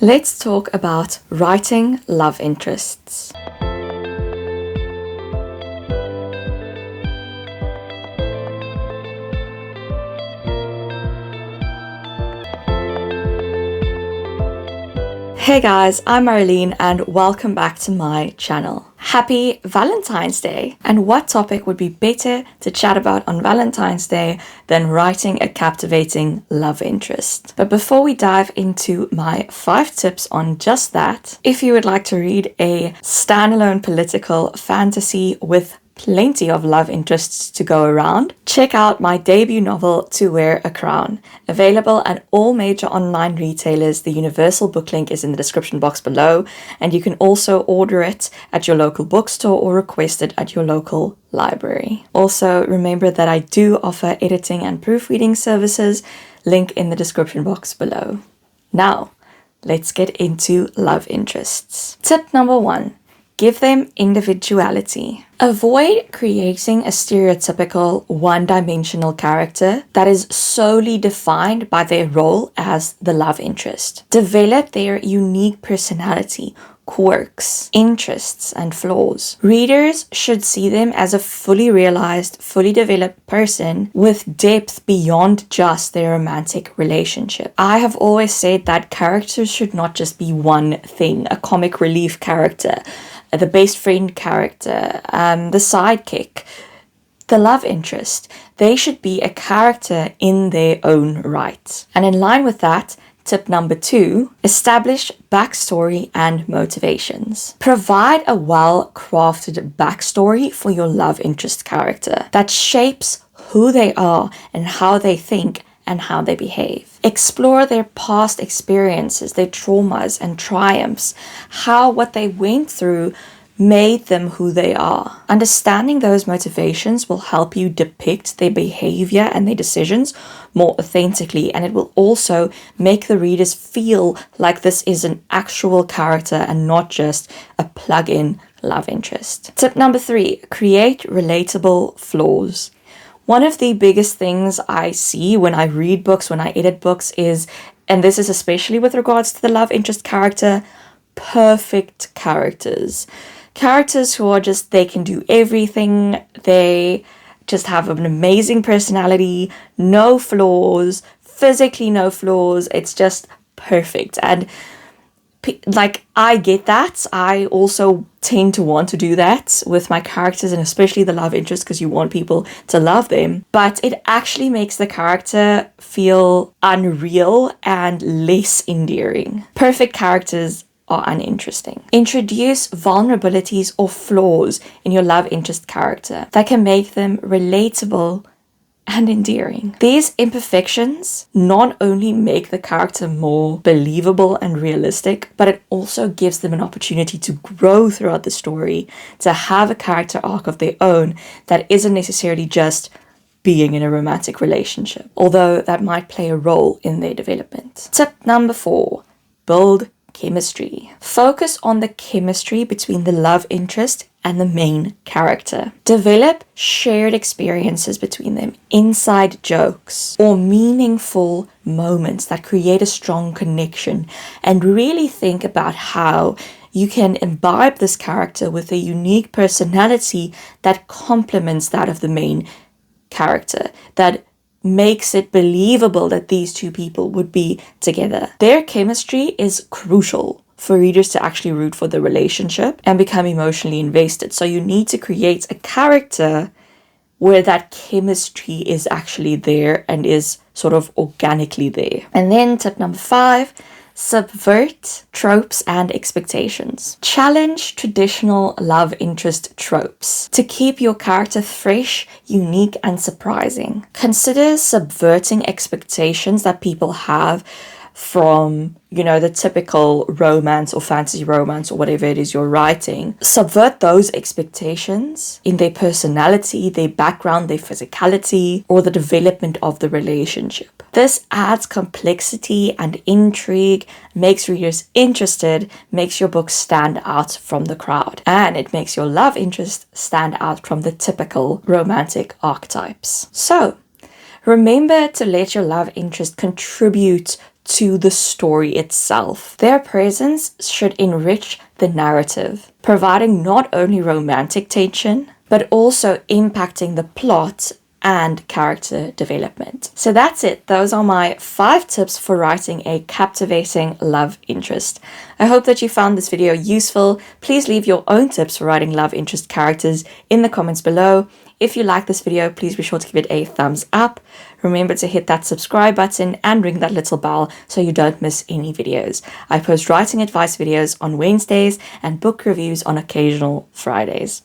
Let's talk about writing love interests. Hey guys, I'm Marlene and welcome back to my channel. Happy Valentine's Day! And what topic would be better to chat about on Valentine's Day than writing a captivating love interest? But before we dive into my 5 tips on just that, if you would like to read a standalone political fantasy with plenty of love interests to go around, check out my debut novel, To Wear a Crown. Available at all major online retailers. The universal book link is in the description box below, and you can also order it at your local bookstore or request it at your local library. Also, remember that I do offer editing and proofreading services, link in the description box below. Now, let's get into love interests. Tip number 1. Give them individuality. Avoid creating a stereotypical one-dimensional character that is solely defined by their role as the love interest. Develop their unique personality, quirks, interests, and flaws. Readers should see them as a fully realized, fully developed person with depth beyond just their romantic relationship. I have always said that characters should not just be one thing, a comic relief character, the best friend character, the sidekick, the love interest. They should be a character in their own right. And in line with that, tip number 2, establish backstory and motivations. Provide a well-crafted backstory for your love interest character that shapes who they are and how they think and how they behave. Explore their past experiences, their traumas and triumphs, how what they went through made them who they are. Understanding those motivations will help you depict their behavior and their decisions more authentically, and it will also make the readers feel like this is an actual character and not just a plug-in love interest. Tip number 3, create relatable flaws. One of the biggest things I see when I read books, when I edit books is, and this is especially with regards to the love interest character, perfect characters. Characters who are just, they can do everything, they just have an amazing personality, no flaws, physically no flaws, it's just perfect. And like, I get that. I also tend to want to do that with my characters, and especially the love interest, because you want people to love them. But it actually makes the character feel unreal and less endearing. Perfect characters are uninteresting. Introduce vulnerabilities or flaws in your love interest character that can make them relatable and endearing. These imperfections not only make the character more believable and realistic, but it also gives them an opportunity to grow throughout the story, to have a character arc of their own that isn't necessarily just being in a romantic relationship, although that might play a role in their development. Tip number 4, build chemistry. Focus on the chemistry between the love interest and the main character. Develop shared experiences between them, inside jokes, or meaningful moments that create a strong connection, and really think about how you can imbibe this character with a unique personality that complements that of the main character, that makes it believable that these two people would be together. Their chemistry is crucial for readers to actually root for the relationship and become emotionally invested. So you need to create a character where that chemistry is actually there and is sort of organically there. And then tip number 5, subvert tropes and expectations. Challenge traditional love interest tropes to keep your character fresh, unique, and surprising. Consider subverting expectations that people have from, the typical romance or fantasy romance or whatever it is you're writing. Subvert those expectations in their personality, their background, their physicality, or the development of the relationship. This adds complexity and intrigue, makes readers interested, makes your book stand out from the crowd, and it makes your love interest stand out from the typical romantic archetypes. So, remember to let your love interest contribute to the story itself. Their presence should enrich the narrative, providing not only romantic tension, but also impacting the plot and character development. So that's it. Those are my 5 tips for writing a captivating love interest. I hope that you found this video useful. Please leave your own tips for writing love interest characters in the comments below. If you like this video, please be sure to give it a thumbs up. Remember to hit that subscribe button and ring that little bell so you don't miss any videos. I post writing advice videos on Wednesdays and book reviews on occasional Fridays.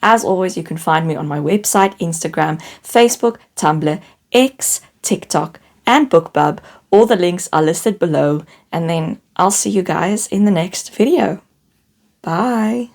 As always, you can find me on my website, Instagram, Facebook, Tumblr, X, TikTok, and BookBub. All the links are listed below, and then I'll see you guys in the next video. Bye!